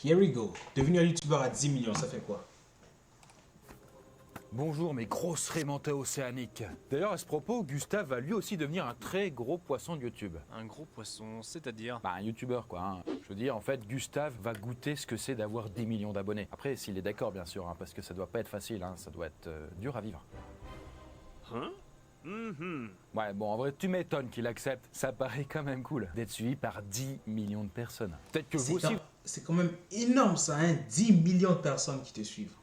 Here we go. Devenir un youtubeur à 10 millions, ça fait quoi? Bonjour mes grosses rémentées océaniques. D'ailleurs à ce propos, Gustave va lui aussi devenir un très gros poisson de YouTube. Un gros poisson, c'est-à-dire? Bah un youtubeur quoi. Hein. Je veux dire, en fait, Gustave va goûter ce que c'est d'avoir 10 millions d'abonnés. Après, s'il est d'accord bien sûr, hein, parce que ça doit pas être facile, hein, ça doit être dur à vivre. Hein? Ouais, bon, en vrai, tu m'étonnes qu'il accepte. Ça paraît quand même cool d'être suivi par 10 millions de personnes. Peut-être que vous aussi... C'est quand même énorme ça, hein? 10 millions de personnes qui te suivent.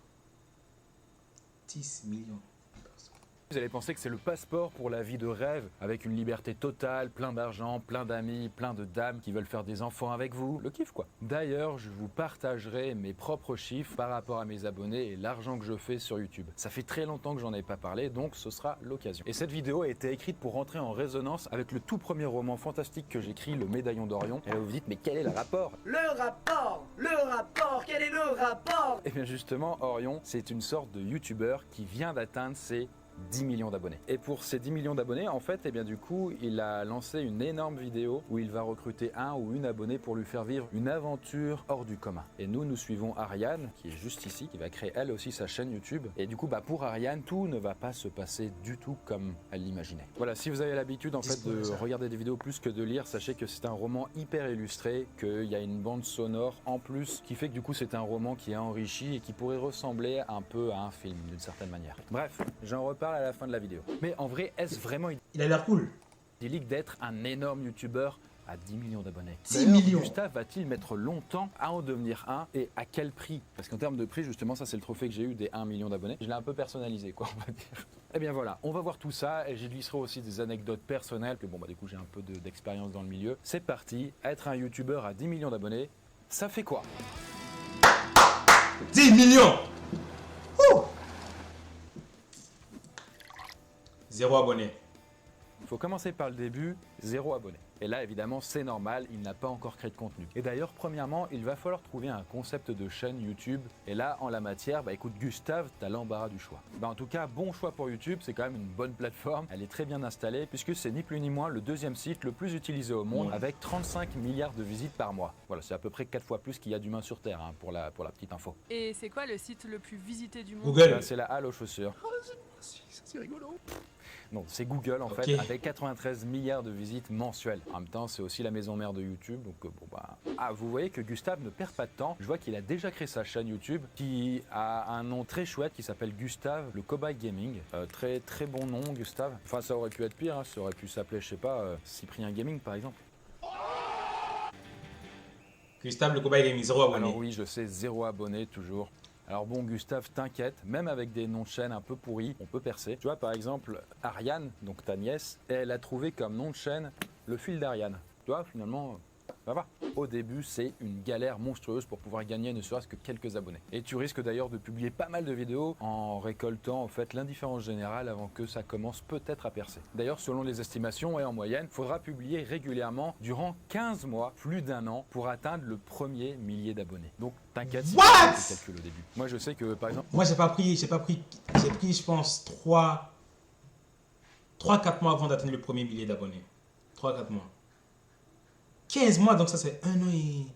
10 millions de personnes. Vous allez penser que c'est le passeport pour la vie de rêve, avec une liberté totale, plein d'argent, plein d'amis, plein de dames qui veulent faire des enfants avec vous. Le kiff quoi. D'ailleurs, je vous partagerai mes propres chiffres par rapport à mes abonnés et l'argent que je fais sur YouTube. Ça fait très longtemps que j'en ai pas parlé, donc ce sera l'occasion. Et cette vidéo a été écrite pour rentrer en résonance avec le tout premier roman fantastique que j'écris, Le Médaillon d'Orion. Et là vous vous dites, mais quel est le rapport? Le rapport, quel est le rapport? Et bien justement, Orion, c'est une sorte de youtubeur qui vient d'atteindre ses 10 millions d'abonnés. Et pour ces 10 millions d'abonnés, en fait, eh bien du coup, il a lancé une énorme vidéo où il va recruter un ou une abonnée pour lui faire vivre une aventure hors du commun. Et nous suivons Ariane, qui est juste ici, qui va créer elle aussi sa chaîne YouTube. Et du coup, bah, pour Ariane, tout ne va pas se passer du tout comme elle l'imaginait. Voilà, si vous avez l'habitude en fait de regarder des vidéos plus que de lire, sachez que c'est un roman hyper illustré, qu'il y a une bande sonore en plus, qui fait que du coup, c'est un roman qui est enrichi et qui pourrait ressembler un peu à un film d'une certaine manière. Bref, j'en reparle à la fin de la vidéo. Mais en vrai, est-ce vraiment Il a l'air cool. idyllique d'être un énorme youtubeur à 10 millions d'abonnés? 10 millions. Gustave va-t-il mettre longtemps à en devenir un et à quel prix? Parce qu'en termes de prix, justement, ça c'est le trophée que j'ai eu des 1 million d'abonnés. Je l'ai un peu personnalisé, quoi, on va dire. Eh bien voilà, on va voir tout ça et j'y glisserai aussi des anecdotes personnelles, que bon, bah du coup j'ai un peu d'expérience dans le milieu. C'est parti, être un youtubeur à 10 millions d'abonnés, ça fait quoi? 10 millions! Ouh! Zéro abonné. Il faut commencer par le début, 0 abonné. Et là, évidemment, c'est normal, il n'a pas encore créé de contenu. Et d'ailleurs, premièrement, il va falloir trouver un concept de chaîne YouTube. Et là, en la matière, bah écoute, Gustave, t'as l'embarras du choix. Bah en tout cas, bon choix pour YouTube, c'est quand même une bonne plateforme. Elle est très bien installée, puisque c'est ni plus ni moins le deuxième site le plus utilisé au monde, avec 35 milliards de visites par mois. Voilà, c'est à peu près 4 fois plus qu'il y a d'humains sur Terre, hein, pour la petite info. Et c'est quoi le site le plus visité du monde? Google. Bah, c'est la halle aux chaussures. C'est rigolo. Non, c'est Google en fait, avec 93 milliards de visites mensuelles. En même temps, c'est aussi la maison mère de YouTube, donc bon bah... Ah, vous voyez que Gustave ne perd pas de temps. Je vois qu'il a déjà créé sa chaîne YouTube, qui a un nom très chouette, qui s'appelle Gustave, le cobaye gaming. Très bon nom, Gustave. Enfin, ça aurait pu être pire, hein. Ça aurait pu s'appeler, je sais pas, Cyprien Gaming par exemple. Gustave le cobaye gaming, 0 abonné. Alors oui, je sais, 0 abonné toujours. Alors bon, Gustave, t'inquiète, même avec des noms de chaîne un peu pourris, on peut percer. Tu vois, par exemple, Ariane, donc ta nièce, elle a trouvé comme nom de chaîne le fil d'Ariane. Tu vois, finalement, ça va. Au début, c'est une galère monstrueuse pour pouvoir gagner ne serait-ce que quelques abonnés. Et tu risques d'ailleurs de publier pas mal de vidéos en récoltant en fait l'indifférence générale avant que ça commence peut-être à percer. D'ailleurs, selon les estimations et en moyenne, il faudra publier régulièrement durant 15 mois, plus d'1 an, pour atteindre le premier millier d'abonnés. Donc t'inquiète si tu fais tes calculs au début. Moi je sais que par exemple... Moi j'ai pris je pense 3-4 mois avant d'atteindre le premier millier d'abonnés. 3-4 mois. 15 mois, donc ça c'est 1 an et...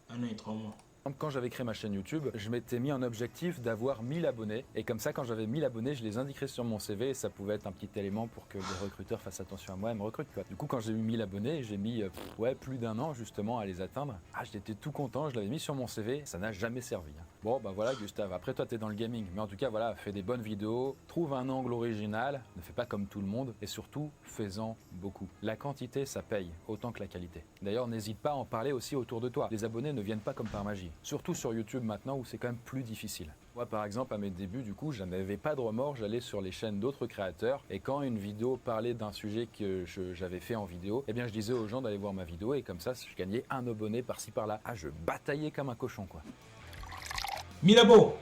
1 an et 3 mois. Quand j'avais créé ma chaîne YouTube, je m'étais mis en objectif d'avoir 1000 abonnés. Et comme ça, quand j'avais 1000 abonnés, je les indiquerais sur mon CV et ça pouvait être un petit élément pour que les recruteurs fassent attention à moi et me recrutent. Quoi. Du coup, quand j'ai eu 1000 abonnés, j'ai mis plus d'1 an justement à les atteindre. Ah, j'étais tout content, je l'avais mis sur mon CV, ça n'a jamais servi. Hein. Bon, bah voilà Gustave, après toi t'es dans le gaming. Mais en tout cas, voilà, fais des bonnes vidéos, trouve un angle original, ne fais pas comme tout le monde et surtout, fais-en beaucoup. La quantité, ça paye, autant que la qualité. D'ailleurs, n'hésite pas à en parler aussi autour de toi. Les abonnés ne viennent pas comme par magie. Surtout sur YouTube maintenant où c'est quand même plus difficile. Moi par exemple à mes débuts du coup je n'avais pas de remords, j'allais sur les chaînes d'autres créateurs et quand une vidéo parlait d'un sujet que j'avais fait en vidéo, eh bien je disais aux gens d'aller voir ma vidéo et comme ça je gagnais un abonné par-ci par-là. Ah je bataillais comme un cochon quoi. 1000 abos.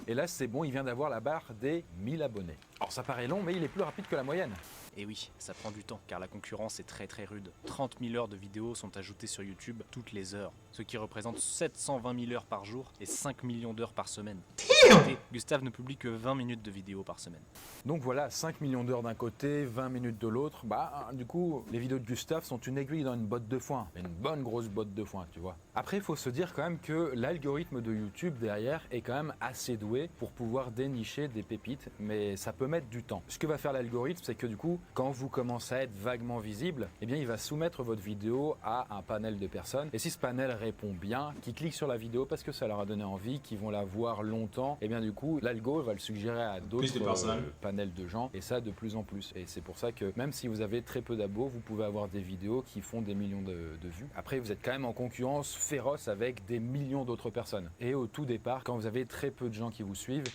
Et là c'est bon, il vient d'avoir la barre des 1000 abonnés. Alors ça paraît long mais il est plus rapide que la moyenne. Et oui, ça prend du temps, car la concurrence est très très rude. 30 000 heures de vidéos sont ajoutées sur YouTube toutes les heures, ce qui représente 720 000 heures par jour et 5 millions d'heures par semaine. Et Gustave ne publie que 20 minutes de vidéos par semaine. Donc voilà, 5 millions d'heures d'un côté, 20 minutes de l'autre. Bah, du coup, les vidéos de Gustave sont une aiguille dans une botte de foin. Une bonne grosse botte de foin, tu vois. Après, il faut se dire quand même que l'algorithme de YouTube derrière est quand même assez doué pour pouvoir dénicher des pépites, mais ça peut mettre du temps. Ce que va faire l'algorithme, c'est que du coup, quand vous commencez à être vaguement visible, eh bien, il va soumettre votre vidéo à un panel de personnes. Et si ce panel répond bien, qui cliquent sur la vidéo parce que ça leur a donné envie, qui vont la voir longtemps, eh bien, du coup, l'algo va le suggérer à d'autres panels de gens, et ça de plus en plus. Et c'est pour ça que même si vous avez très peu d'abos, vous pouvez avoir des vidéos qui font des millions de vues. Après, vous êtes quand même en concurrence féroce avec des millions d'autres personnes. Et au tout départ, quand vous avez très peu de gens qui vous suivent,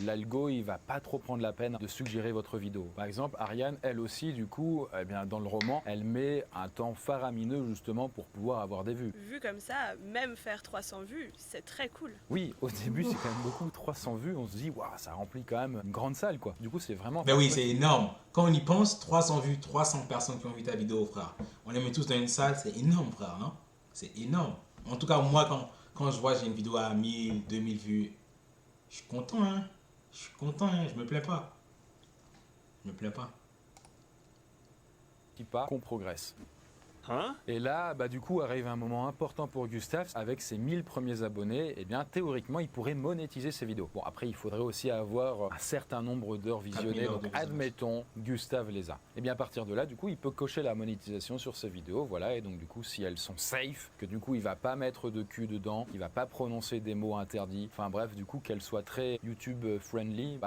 l'algo, il va pas trop prendre la peine de suggérer votre vidéo. Par exemple, Ariane, elle aussi, du coup, eh bien, dans le roman, elle met un temps faramineux justement pour pouvoir avoir des vues. Vu comme ça, même faire 300 vues, c'est très cool. Oui, au début, c'est quand même beaucoup. 300 vues, on se dit, waouh, ça remplit quand même une grande salle, quoi. Du coup, c'est vraiment... Ben oui, c'est énorme. Quand on y pense, 300 vues, 300 personnes qui ont vu ta vidéo, frère. On les met tous dans une salle, c'est énorme, frère. Hein? C'est énorme. En tout cas, moi, quand je vois j'ai une vidéo à 1000, 2000 vues, je suis content, hein. Je suis content, hein. Je me plais pas. Je me plais pas. Pas qu'on progresse. Hein? Et là, du coup, arrive un moment important pour Gustave. Avec ses 1000 premiers abonnés, eh bien, théoriquement, il pourrait monétiser ses vidéos. Bon, après, il faudrait aussi avoir un certain nombre d'heures visionnées. Donc, admettons, Gustave les a. Et bien, à partir de là, du coup, il peut cocher la monétisation sur ses vidéos. Voilà. Et donc, du coup, si elles sont safe, que du coup, il va pas mettre de cul dedans, il va pas prononcer des mots interdits. Enfin, bref, du coup, qu'elles soient très YouTube friendly,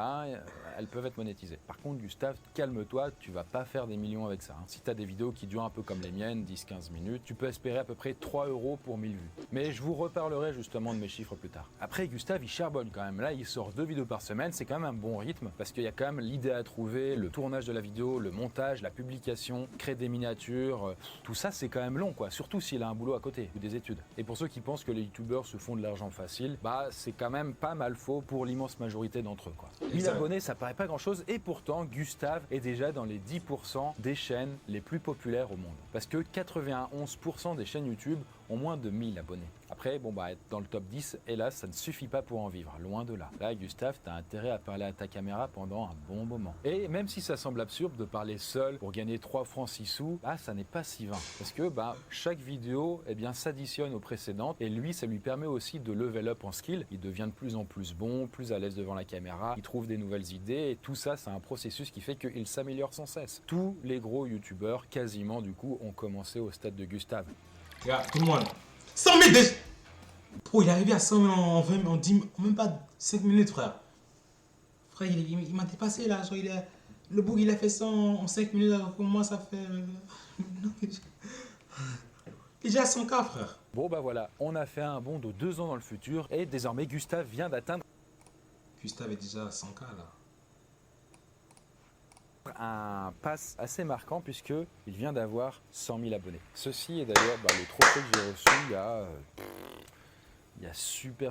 elles peuvent être monétisées. Par contre, Gustave, calme-toi, tu vas pas faire des millions avec ça. Hein. Si tu as des vidéos qui durent un peu comme les miennes, 10-15 minutes, tu peux espérer à peu près 3 € pour 1000 vues. Mais je vous reparlerai justement de mes chiffres plus tard. Après, Gustave, il charbonne quand même. Là, il sort 2 vidéos par semaine, c'est quand même un bon rythme parce qu'il y a quand même l'idée à trouver, le tournage de la vidéo, le montage, la publication, créer des miniatures. Tout ça, c'est quand même long, quoi. Surtout s'il a un boulot à côté ou des études. Et pour ceux qui pensent que les youtubeurs se font de l'argent facile, c'est quand même pas mal faux pour l'immense majorité d'entre eux, quoi. 1000 abonnés, ça paraît pas grand chose et pourtant, Gustave est déjà dans les 10% des chaînes les plus populaires au monde. Parce que 91% des chaînes YouTube ont moins de 1000 abonnés. Après, être dans le top 10, hélas, ça ne suffit pas pour en vivre, loin de là. Là, Gustave, t'as intérêt à parler à ta caméra pendant un bon moment. Et même si ça semble absurde de parler seul pour gagner 3 francs 6 sous, ça n'est pas si vain. Parce que chaque vidéo s'additionne aux précédentes et lui, ça lui permet aussi de level up en skill. Il devient de plus en plus bon, plus à l'aise devant la caméra, il trouve des nouvelles idées et tout ça, c'est un processus qui fait qu'il s'améliore sans cesse. Tous les gros youtubeurs, quasiment du coup, ont commencé au stade de Gustave. Regarde, tout le monde. 100 000 déjà. Pro, il est arrivé à 100 000 en 20, en 10, même pas 5 minutes, frère. Frère, il m'a dépassé là. Genre, le bouc, il a fait ça en 5 minutes. Alors que moi, ça fait. Déjà 100K, frère. Bon, voilà, on a fait un bond de 2 ans dans le futur et désormais Gustave vient d'atteindre. Gustave est déjà à 100K là. Un pass assez marquant puisque il vient d'avoir 100 000 abonnés. Ceci est d'ailleurs le trophée que j'ai reçu il y a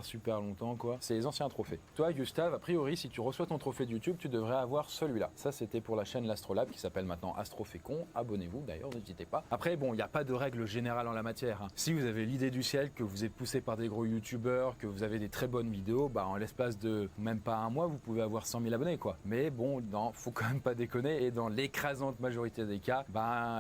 super longtemps, quoi. C'est les anciens trophées. Toi, Gustave, a priori, si tu reçois ton trophée de YouTube, tu devrais avoir celui-là. Ça, c'était pour la chaîne l'Astrolabe qui s'appelle maintenant Astrofécon. Abonnez-vous d'ailleurs, n'hésitez pas. Après, il n'y a pas de règle générale en la matière. Hein. Si vous avez l'idée du ciel, que vous êtes poussé par des gros YouTubeurs, que vous avez des très bonnes vidéos, en l'espace de même pas un mois, vous pouvez avoir 100 000 abonnés, quoi. Mais faut quand même pas déconner. Et dans l'écrasante majorité des cas,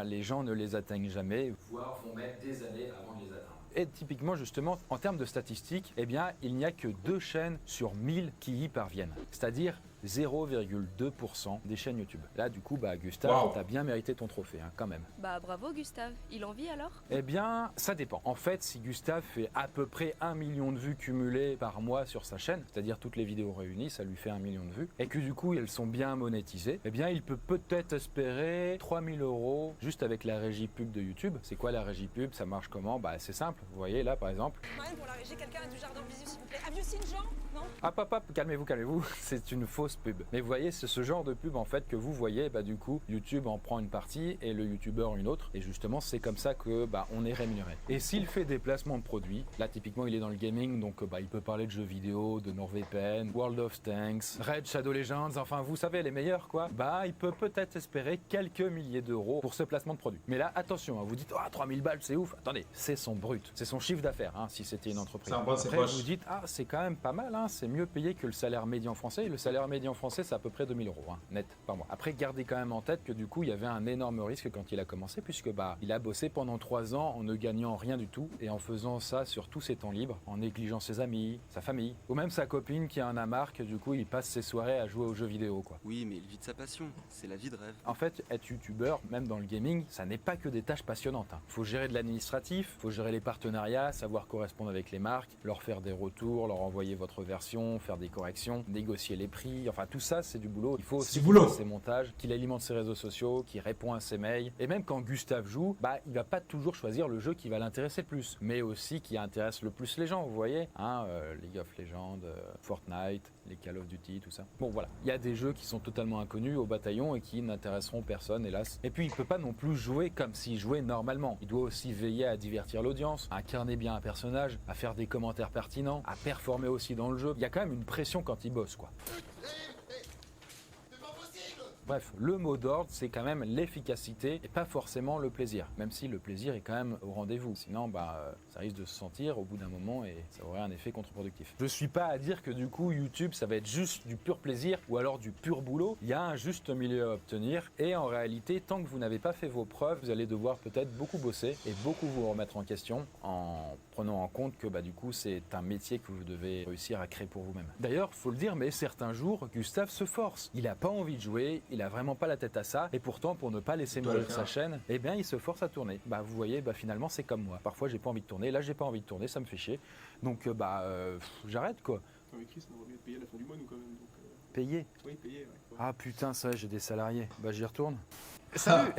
les gens ne les atteignent jamais, voire vont mettre des années avant de les atteindre. Et typiquement, justement, en termes de statistiques, il n'y a que 2 chaînes sur 1000 qui y parviennent. C'est-à-dire 0,2% des chaînes YouTube. Là, du coup, Gustave, t'as bien mérité ton trophée, hein, quand même. Bravo Gustave. Il en vit alors? Eh bien, ça dépend. En fait, si Gustave fait à peu près 1 million de vues cumulées par mois sur sa chaîne, c'est-à-dire toutes les vidéos réunies, ça lui fait 1 million de vues, et que du coup, elles sont bien monétisées, il peut peut-être espérer 3 000 € juste avec la régie pub de YouTube. C'est quoi la régie pub? Ça marche comment? C'est simple. Vous voyez, là, par exemple. Marianne, pour la régie, quelqu'un a du jardin visu, s'il vous plaît. Ah, vieux Jean. non? Hop, calmez-vous, c'est une fausse pub. Mais vous voyez, c'est ce genre de pub en fait que vous voyez, du coup, YouTube en prend une partie et le YouTuber une autre. Et justement, c'est comme ça que on est rémunéré. Et s'il fait des placements de produits, là typiquement il est dans le gaming, donc il peut parler de jeux vidéo, de NordVPN, World of Tanks, Raid Shadow Legends, enfin vous savez les meilleurs quoi. Il peut peut-être espérer quelques milliers d'euros pour ce placement de produit. Mais là, attention, vous dites 3000 balles, c'est ouf. Attendez, c'est son brut, c'est son chiffre d'affaires, si c'était une entreprise. Après, vous dites c'est quand même pas mal, c'est mieux payé que le salaire médian français. Le salaire médian français, c'est à peu près 2000 euros net par mois. Après, gardez quand même en tête que du coup, il y avait un énorme risque quand il a commencé, puisque il a bossé pendant 3 ans en ne gagnant rien du tout et en faisant ça sur tous ses temps libres, en négligeant ses amis, sa famille, ou même sa copine qui en a marre que du coup, il passe ses soirées à jouer aux jeux vidéo, quoi. Oui, mais il vit de sa passion, c'est la vie de rêve. En fait, être youtubeur, même dans le gaming, ça n'est pas que des tâches passionnantes. Faut gérer de l'administratif, faut gérer les partenariats, savoir correspondre avec les marques, leur faire des retours, leur envoyer votre version, faire des corrections, négocier les prix, enfin tout ça c'est du boulot. Il faut aussi qu'il fasse ses montages, qu'il alimente ses réseaux sociaux, qu'il répond à ses mails. Et même quand Gustave joue, il va pas toujours choisir le jeu qui va l'intéresser le plus, mais aussi qui intéresse le plus les gens, vous voyez, League of Legends, Fortnite, les Call of Duty, tout ça. Bon voilà, il y a des jeux qui sont totalement inconnus au bataillon et qui n'intéresseront personne, hélas. Et puis il peut pas non plus jouer comme s'il jouait normalement. Il doit aussi veiller à divertir l'audience, à incarner bien un personnage, à faire des commentaires pertinents, à performer aussi dans le jeu. Il y a quand même une pression quand il bosse, quoi. Bref, le mot d'ordre, c'est quand même l'efficacité et pas forcément le plaisir. Même si le plaisir est quand même au rendez-vous. Sinon, ça risque de se sentir au bout d'un moment et ça aurait un effet contre-productif. Je suis pas à dire que du coup, YouTube, ça va être juste du pur plaisir ou alors du pur boulot. Il y a un juste milieu à obtenir et en réalité, tant que vous n'avez pas fait vos preuves, vous allez devoir peut-être beaucoup bosser et beaucoup vous remettre en question en prenant en compte que du coup, c'est un métier que vous devez réussir à créer pour vous-même. D'ailleurs, faut le dire, mais certains jours, Gustave se force. Il a pas envie de jouer, il a vraiment pas la tête à ça et pourtant pour ne pas laisser mourir sa chaîne, il se force à tourner. Vous voyez, finalement c'est comme moi. Parfois j'ai pas envie de tourner, là j'ai pas envie de tourner, ça me fait chier. Donc j'arrête quoi. Avec Chris, on va bien payer à la fin du mois nous quand même. Donc, Payer? Oui, payer, ouais. Ah putain, ça j'ai des salariés. J'y retourne. Salut.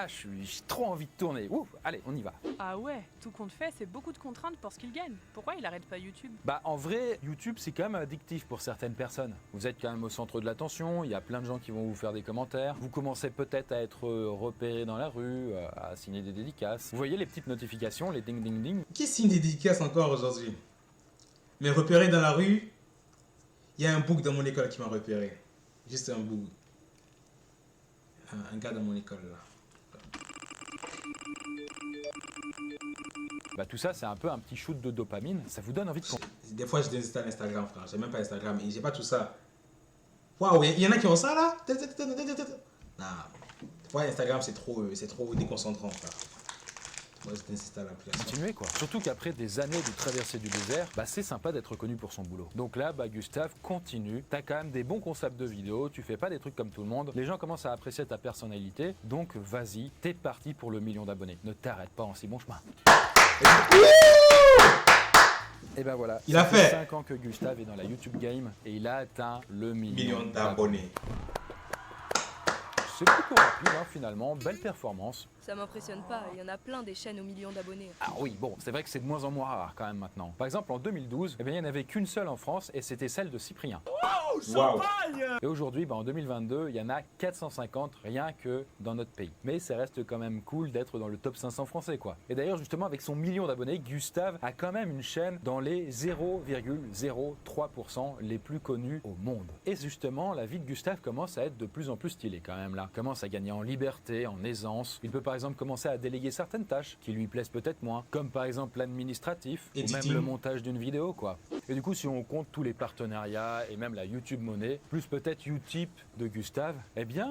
J'ai trop envie de tourner. Allez, on y va. Ah ouais, tout compte fait, c'est beaucoup de contraintes pour ce qu'il gagne. Pourquoi il arrête pas YouTube? En vrai, YouTube c'est quand même addictif pour certaines personnes. Vous êtes quand même au centre de l'attention, il y a plein de gens qui vont vous faire des commentaires. Vous commencez peut-être à être repéré dans la rue, à signer des dédicaces. Vous voyez les petites notifications, les ding ding ding. Qui signe des dédicaces encore aujourd'hui? Mais repéré dans la rue, il y a un bouc dans mon école qui m'a repéré. Juste un bouc. Un gars dans mon école là. Tout ça, c'est un peu un petit shoot de dopamine. Ça vous donne envie de... Des fois, je désinstalle Instagram, frère. J'ai même pas Instagram et j'ai pas tout ça. Waouh, il y en a qui ont ça là? Non. Des fois, Instagram, c'est trop déconcentrant, frère. Moi, je désinstalle l'application. Continuez quoi. Surtout qu'après des années de traversée du désert, c'est sympa d'être reconnu pour son boulot. Donc là, Gustave, continue. T'as quand même des bons concepts de vidéos. Tu fais pas des trucs comme tout le monde. Les gens commencent à apprécier ta personnalité. Donc vas-y, t'es parti pour le 1 million d'abonnés. Ne t'arrête pas en si bon chemin. Et voilà, il a fait 5 ans que Gustave est dans la YouTube game et il a atteint le million d'abonnés. C'est plutôt rapide finalement, belle performance. Ça m'impressionne pas, il y en a plein des chaînes aux millions d'abonnés. Ah oui, bon, c'est vrai que c'est de moins en moins rare quand même maintenant. Par exemple en 2012, il n'y en avait qu'une seule en France et c'était celle de Cyprien. Wow. Et aujourd'hui, en 2022, il y en a 450 rien que dans notre pays. Mais ça reste quand même cool d'être dans le top 500 français quoi. Et d'ailleurs justement avec son million d'abonnés, Gustave a quand même une chaîne dans les 0,03% les plus connus au monde. Et justement, la vie de Gustave commence à être de plus en plus stylée quand même là. Il commence à gagner en liberté, en aisance. Il peut par exemple commencer à déléguer certaines tâches qui lui plaisent peut-être moins, comme par exemple l'administratif ou même le montage d'une vidéo quoi. Et du coup, si on compte tous les partenariats et même la YouTube Money, plus peut-être Utip de Gustave,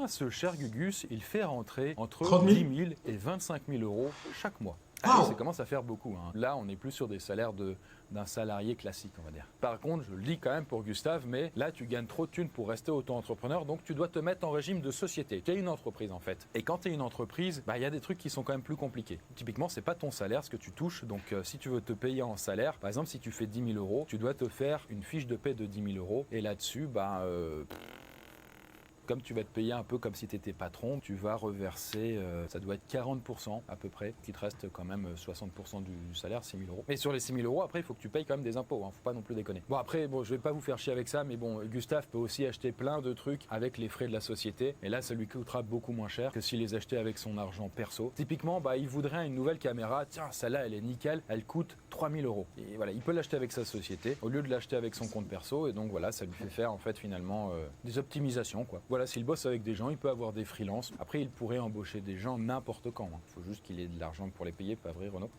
ce cher Gugus, il fait rentrer entre 10 000 et 25 000 euros chaque mois. Ça commence à faire beaucoup. Là, on n'est plus sur des salaires d'un salarié classique, on va dire. Par contre, je le dis quand même pour Gustave, mais là, tu gagnes trop de thunes pour rester auto-entrepreneur, donc tu dois te mettre en régime de société. Tu es une entreprise, en fait. Et quand tu es une entreprise, il y a des trucs qui sont quand même plus compliqués. Typiquement, c'est pas ton salaire, ce que tu touches. Donc, si tu veux te payer en salaire, par exemple, si tu fais 10 000 euros, tu dois te faire une fiche de paie de 10 000 euros. Et là-dessus, Comme tu vas te payer un peu comme si tu étais patron, tu vas reverser, ça doit être 40% à peu près, qui te reste quand même 60% du salaire, 6 000 euros. Mais sur les 6 000 euros, après, il faut que tu payes quand même des impôts, hein, faut pas non plus déconner. Bon, après, je vais pas vous faire chier avec ça, mais bon, Gustave peut aussi acheter plein de trucs avec les frais de la société, et là, ça lui coûtera beaucoup moins cher que s'il les achetait avec son argent perso. Typiquement, il voudrait une nouvelle caméra, tiens, celle-là, elle est nickel, elle coûte 3 000 euros. Et voilà, il peut l'acheter avec sa société, au lieu de l'acheter avec son compte perso, et donc voilà, ça lui fait faire en fait finalement des optimisations, quoi. Voilà, s'il bosse avec des gens, il peut avoir des freelances. Après, il pourrait embaucher des gens n'importe quand. Il faut juste qu'il ait de l'argent pour les payer, pas vrai, Renaud?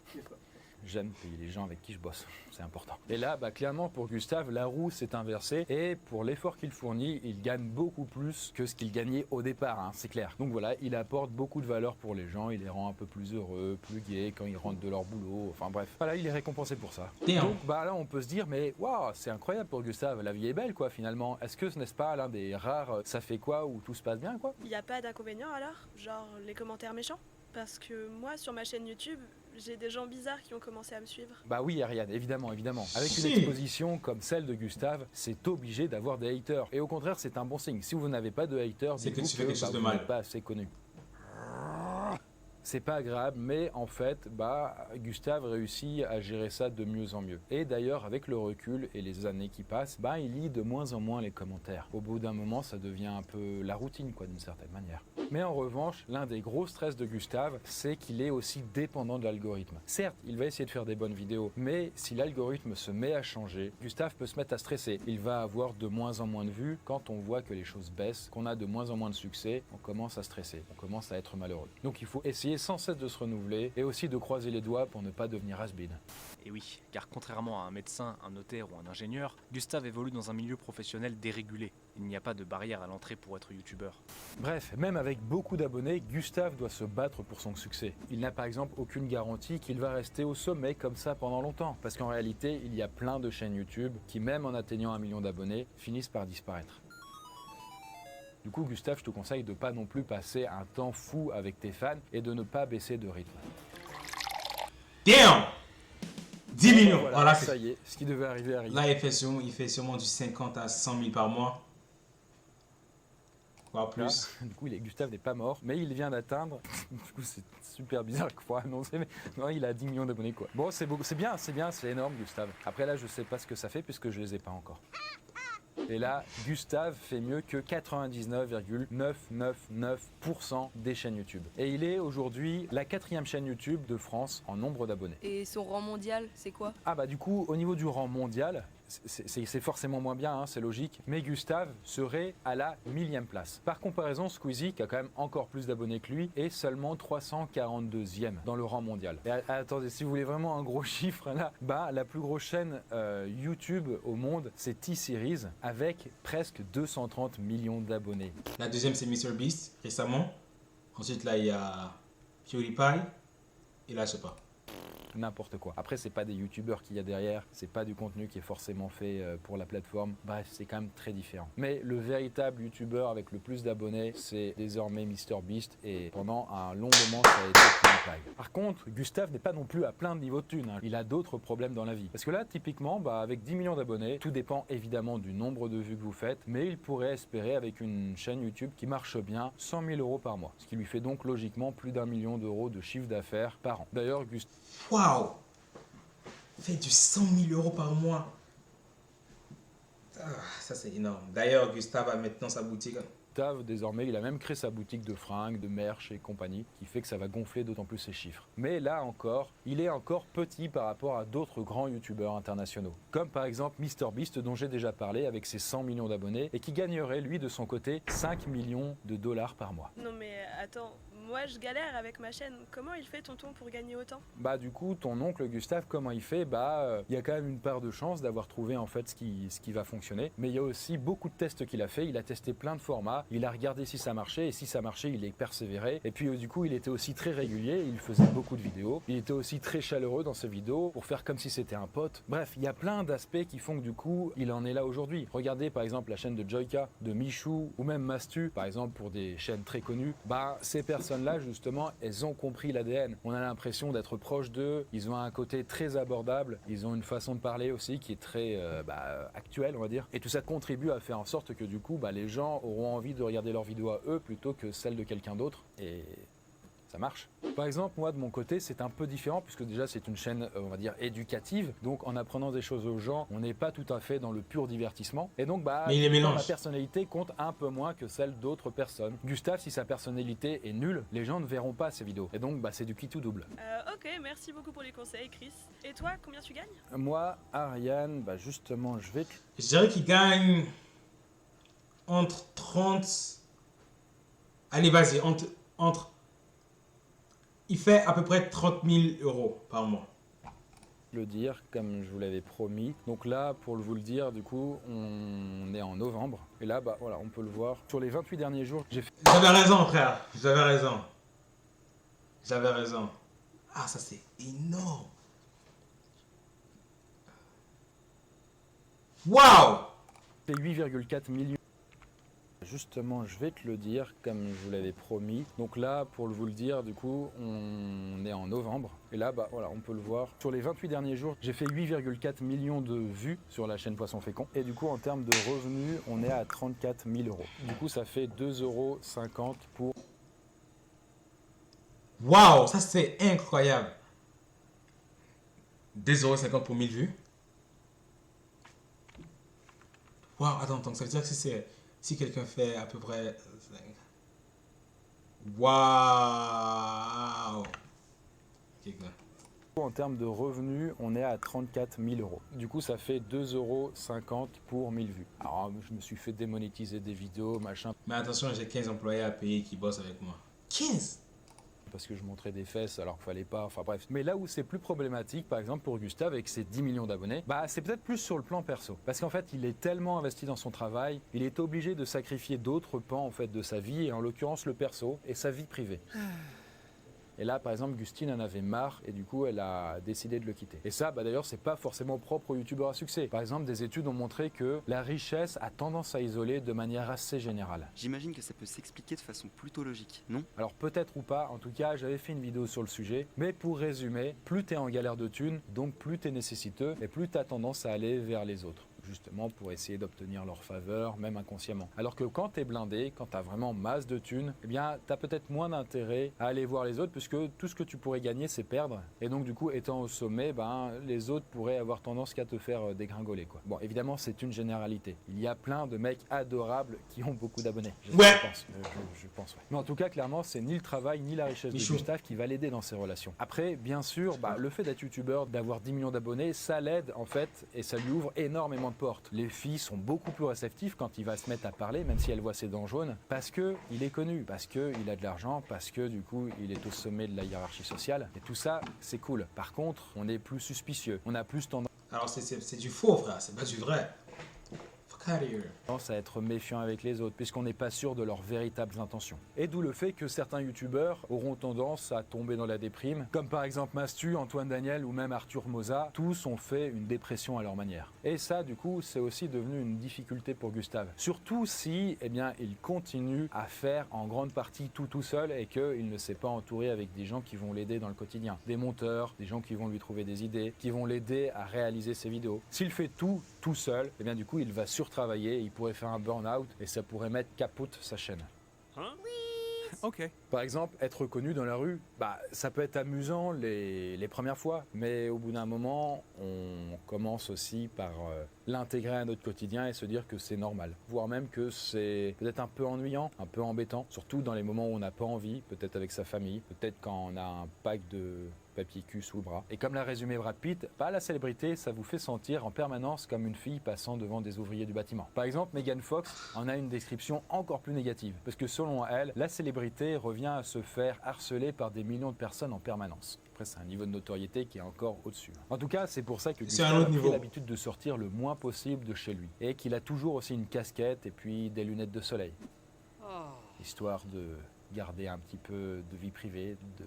J'aime payer les gens avec qui je bosse, c'est important. Et là, clairement, pour Gustave, la roue s'est inversée et pour l'effort qu'il fournit, il gagne beaucoup plus que ce qu'il gagnait au départ, hein, c'est clair. Donc voilà, il apporte beaucoup de valeur pour les gens, il les rend un peu plus heureux, plus gais quand ils rentrent de leur boulot, enfin bref. Voilà, il est récompensé pour ça. Donc là, on peut se dire, mais waouh, c'est incroyable pour Gustave, la vie est belle, quoi, finalement. Est-ce que ce n'est pas l'un des rares ça fait quoi où tout se passe bien, quoi? Il n'y a pas d'inconvénient alors? Genre les commentaires méchants? Parce que moi, sur ma chaîne YouTube, j'ai des gens bizarres qui ont commencé à me suivre. Bah oui, Ariane, évidemment. Avec une exposition comme celle de Gustave, c'est obligé d'avoir des haters. Et au contraire, c'est un bon signe. Si vous n'avez pas de haters, c'est que tu fais vous quelque chose de mal. n'êtes pas assez connu. C'est pas agréable, mais en fait, Gustave réussit à gérer ça de mieux en mieux. Et d'ailleurs, avec le recul et les années qui passent, il lit de moins en moins les commentaires. Au bout d'un moment, ça devient un peu la routine, quoi, d'une certaine manière. Mais en revanche, l'un des gros stress de Gustave, c'est qu'il est aussi dépendant de l'algorithme. Certes, il va essayer de faire des bonnes vidéos, mais si l'algorithme se met à changer, Gustave peut se mettre à stresser. Il va avoir de moins en moins de vues. Quand on voit que les choses baissent, qu'on a de moins en moins de succès, on commence à stresser, on commence à être malheureux. Donc il faut essayer sans cesse de se renouveler et aussi de croiser les doigts pour ne pas devenir has-been. Et oui, car contrairement à un médecin, un notaire ou un ingénieur, Gustave évolue dans un milieu professionnel dérégulé. Il n'y a pas de barrière à l'entrée pour être youtubeur. Bref, même avec beaucoup d'abonnés, Gustave doit se battre pour son succès. Il n'a par exemple aucune garantie qu'il va rester au sommet comme ça pendant longtemps. Parce qu'en réalité, il y a plein de chaînes YouTube qui, même en atteignant 1 million d'abonnés, finissent par disparaître. Du coup, Gustave, je te conseille de ne pas non plus passer un temps fou avec tes fans et de ne pas baisser de rythme. Damn! 10 millions! Voilà, ça y est, ce qui devait arriver arrive. Là, il fait sûrement du 50 à 100 000 par mois. Voire plus. Là, du coup, Gustave n'est pas mort, mais il vient d'atteindre. Du coup, c'est super bizarre qu'il faut annoncer, mais non, il a 10 millions d'abonnés, quoi. Bon, c'est bien, c'est énorme, Gustave. Après, là, je sais pas ce que ça fait puisque je les ai pas encore. Et là, Gustave fait mieux que 99,999% des chaînes YouTube. Et il est aujourd'hui la 4e chaîne YouTube de France en nombre d'abonnés. Et son rang mondial, c'est quoi? Du coup, au niveau du rang mondial, c'est forcément moins bien, hein, c'est logique, mais Gustave serait à la 1000e place. Par comparaison, Squeezie, qui a quand même encore plus d'abonnés que lui, est seulement 342e dans le rang mondial. Et attendez, si vous voulez vraiment un gros chiffre, là, la plus grosse chaîne YouTube au monde, c'est T-Series, avec presque 230 millions d'abonnés. La deuxième, c'est MrBeast, récemment. Ensuite, là, il y a PewDiePie. Et là, je sais pas. N'importe quoi. Après, c'est pas des youtubeurs qu'il y a derrière, c'est pas du contenu qui est forcément fait pour la plateforme. Bref, c'est quand même très différent. Mais le véritable youtubeur avec le plus d'abonnés, c'est désormais MrBeast et pendant un long moment, ça a été PewDiePie. Par contre, Gustave n'est pas non plus à plein de niveaux de thunes, hein. Il a d'autres problèmes dans la vie. Parce que là, typiquement, avec 10 millions d'abonnés, tout dépend évidemment du nombre de vues que vous faites, mais il pourrait espérer avec une chaîne YouTube qui marche bien 100 000 euros par mois. Ce qui lui fait donc logiquement plus d'1 million d'euros de chiffre d'affaires par an. D'ailleurs, Gustave... Waouh! Fait du 100 000 euros par mois. Ça, c'est énorme. D'ailleurs, Gustave a maintenant sa boutique. Désormais, il a même créé sa boutique de fringues, de merch et compagnie, qui fait que ça va gonfler d'autant plus ses chiffres. Mais là encore, il est encore petit par rapport à d'autres grands youtubeurs internationaux. Comme par exemple MrBeast, dont j'ai déjà parlé, avec ses 100 millions d'abonnés, et qui gagnerait, lui, de son côté, 5 millions de dollars par mois. Non mais attends, moi je galère avec ma chaîne. Comment il fait tonton pour gagner autant? Du coup, ton oncle Gustave, comment il fait? Il y a quand même une part de chance d'avoir trouvé en fait ce qui va fonctionner. Mais il y a aussi beaucoup de tests qu'il a fait. Il a testé plein de formats. Il a regardé si ça marchait et si ça marchait, il est persévéré. Et puis du coup, il était aussi très régulier. Il faisait beaucoup de vidéos. Il était aussi très chaleureux dans ses vidéos pour faire comme si c'était un pote. Bref, il y a plein d'aspects qui font que du coup, il en est là aujourd'hui. Regardez par exemple la chaîne de Joyka, de Michou ou même Mastu, par exemple pour des chaînes très connues. Ces personnes personnes-là, justement, elles ont compris l'ADN. On a l'impression d'être proche d'eux, ils ont un côté très abordable, ils ont une façon de parler aussi qui est très actuelle, on va dire. Et tout ça contribue à faire en sorte que du coup, les gens auront envie de regarder leurs vidéos à eux plutôt que celles de quelqu'un d'autre. Et ça marche. Par exemple, moi de mon côté, c'est un peu différent puisque déjà c'est une chaîne, on va dire, éducative. Donc en apprenant des choses aux gens, on n'est pas tout à fait dans le pur divertissement. Et donc mais il les mélange. Ma personnalité compte un peu moins que celle d'autres personnes. Gustave, si sa personnalité est nulle, les gens ne verront pas ses vidéos. Et donc c'est du qui tout double. Ok, merci beaucoup pour les conseils, Chris. Et toi, combien tu gagnes? Moi, Ariane, justement, je dirais qu'il gagne entre 30... Allez, vas-y, entre... Il fait à peu près 30 000 € par mois. Le dire comme je vous l'avais promis. Donc là, pour vous le dire, du coup, on est en novembre. Et là, voilà, on peut le voir. Sur les 28 derniers jours, j'ai fait... J'avais raison, frère. J'avais raison. Ah, ça c'est énorme. Waouh! C'est 8,4 millions. Justement, je vais te le dire comme je vous l'avais promis. Donc là, pour vous le dire, du coup, on est en novembre. Et là, voilà, on peut le voir. Sur les 28 derniers jours, j'ai fait 8,4 millions de vues sur la chaîne Poisson Fécond. Et du coup, en termes de revenus, on est à 34 000 €. Du coup, ça fait 2,50 € pour... Waouh, ça c'est incroyable. 2,50 € pour 1000 vues. Waouh, attends, ça veut dire que si quelqu'un fait à peu près... Waouh. En termes de revenus, on est à 34 000 €. Du coup, ça fait 2,50 € pour 1000 vues. Alors, je me suis fait démonétiser des vidéos, machin. Mais attention, j'ai 15 employés à payer qui bossent avec moi. 15! Parce que je montrais des fesses alors qu'il fallait pas, enfin bref. Mais là où c'est plus problématique, par exemple pour Gustave avec ses 10 millions d'abonnés, c'est peut-être plus sur le plan perso. Parce qu'en fait, il est tellement investi dans son travail, il est obligé de sacrifier d'autres pans en fait de sa vie, et en l'occurrence le perso et sa vie privée. Et là, par exemple, Gustine en avait marre et du coup, elle a décidé de le quitter. Et ça, d'ailleurs, c'est pas forcément propre aux youtubeurs à succès. Par exemple, des études ont montré que la richesse a tendance à isoler de manière assez générale. J'imagine que ça peut s'expliquer de façon plutôt logique, non? Alors peut-être ou pas, en tout cas, j'avais fait une vidéo sur le sujet. Mais pour résumer, plus t'es en galère de thunes, donc plus t'es nécessiteux et plus t'as tendance à aller vers les autres. Justement pour essayer d'obtenir leur faveur, même inconsciemment. Alors que quand t'es blindé, quand t'as vraiment masse de thunes, eh bien t'as peut-être moins d'intérêt à aller voir les autres puisque tout ce que tu pourrais gagner c'est perdre. Et donc du coup étant au sommet, les autres pourraient avoir tendance qu'à te faire dégringoler quoi. Bon évidemment c'est une généralité. Il y a plein de mecs adorables qui ont beaucoup d'abonnés. Ouais. Je pense ouais. Mais en tout cas clairement c'est ni le travail ni la richesse de Gustave qui va l'aider dans ses relations. Après bien sûr le fait d'être youtubeur, d'avoir 10 millions d'abonnés, ça l'aide en fait et ça lui ouvre énormément de portes. Les filles sont beaucoup plus réceptives quand il va se mettre à parler, même si elles voient ses dents jaunes, parce que il est connu, parce que il a de l'argent, parce que du coup il est au sommet de la hiérarchie sociale. Et tout ça, c'est cool. Par contre, on est plus suspicieux. On a plus tendance. Alors c'est du faux, frère. C'est pas du vrai. À être méfiant avec les autres puisqu'on n'est pas sûr de leurs véritables intentions. Et d'où le fait que certains youtubeurs auront tendance à tomber dans la déprime, comme par exemple Mastu, Antoine Daniel ou même Arthur Moza, tous ont fait une dépression à leur manière. Et ça du coup c'est aussi devenu une difficulté pour Gustave. Surtout si il continue à faire en grande partie tout seul et qu'il ne s'est pas entouré avec des gens qui vont l'aider dans le quotidien. Des monteurs, des gens qui vont lui trouver des idées, qui vont l'aider à réaliser ses vidéos. S'il fait tout seul, du coup il va surtravailler, il pourrait faire un burn-out et ça pourrait mettre capote sa chaîne. Hein? Oui. Ok. Par exemple, être reconnu dans la rue, ça peut être amusant les premières fois, mais au bout d'un moment, on commence aussi par l'intégrer à notre quotidien et se dire que c'est normal. Voire même que c'est peut-être un peu ennuyant, un peu embêtant, surtout dans les moments où on n'a pas envie, peut-être avec sa famille, peut-être quand on a un pack de papier cul sous le bras. Et comme l'a résumé Brad Pitt, la célébrité, ça vous fait sentir en permanence comme une fille passant devant des ouvriers du bâtiment. Par exemple, Megan Fox en a une description encore plus négative, parce que selon elle, la célébrité revient à se faire harceler par des millions de personnes en permanence. Après, c'est un niveau de notoriété qui est encore au-dessus. En tout cas, c'est pour ça que Gustave a pris l'habitude de sortir le moins possible de chez lui. Et qu'il a toujours aussi une casquette et puis des lunettes de soleil. Histoire de garder un petit peu de vie privée, de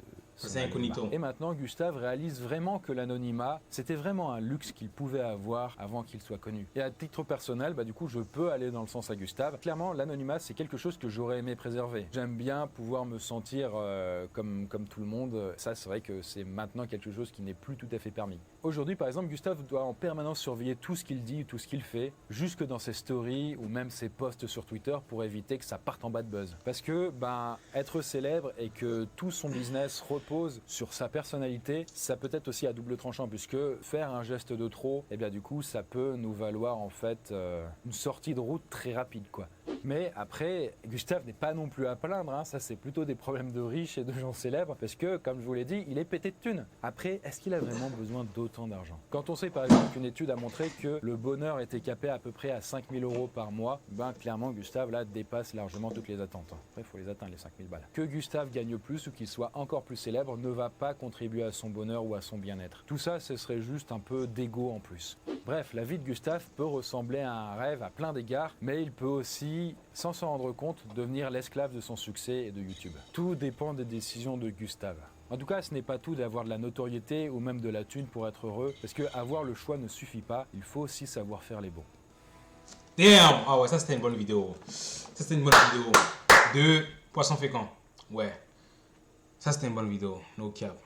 son C'est incognito. anonymat. Et maintenant, Gustave réalise vraiment que l'anonymat, c'était vraiment un luxe qu'il pouvait avoir avant qu'il soit connu. Et à titre personnel, du coup, je peux aller dans le sens à Gustave. Clairement, l'anonymat, c'est quelque chose que j'aurais aimé préserver. J'aime bien pouvoir me sentir comme tout le monde. Ça, c'est vrai que c'est maintenant quelque chose qui n'est plus tout à fait permis. Aujourd'hui, par exemple, Gustave doit en permanence surveiller tout ce qu'il dit, tout ce qu'il fait, jusque dans ses stories ou même ses posts sur Twitter pour éviter que ça parte en bas de buzz. Parce que, être célèbre et que tout son business repose sur sa personnalité, ça peut être aussi à double tranchant, puisque faire un geste de trop, du coup, ça peut nous valoir en fait une sortie de route très rapide, quoi. Mais après, Gustave n'est pas non plus à plaindre, hein. Ça c'est plutôt des problèmes de riches et de gens célèbres, parce que, comme je vous l'ai dit, il est pété de thunes. Après, est-ce qu'il a vraiment besoin d'autant d'argent? Quand on sait par exemple qu'une étude a montré que le bonheur était capé à peu près à 5 000 € par mois, clairement Gustave là dépasse largement toutes les attentes. Après, il faut les atteindre les 5 000 balles. Que Gustave gagne plus ou qu'il soit encore plus célèbre ne va pas contribuer à son bonheur ou à son bien-être. Tout ça, ce serait juste un peu d'ego en plus. Bref, la vie de Gustave peut ressembler à un rêve à plein d'égards, mais il peut aussi, sans s'en rendre compte, devenir l'esclave de son succès et de YouTube. Tout dépend des décisions de Gustave. En tout cas, ce n'est pas tout d'avoir de la notoriété ou même de la thune pour être heureux, parce que avoir le choix ne suffit pas, il faut aussi savoir faire les bons. Damn! Ah ouais, ça c'était une bonne vidéo. Ça c'était une bonne vidéo. De Poisson Fécond. Ouais. Ça c'était une bonne vidéo. No cap.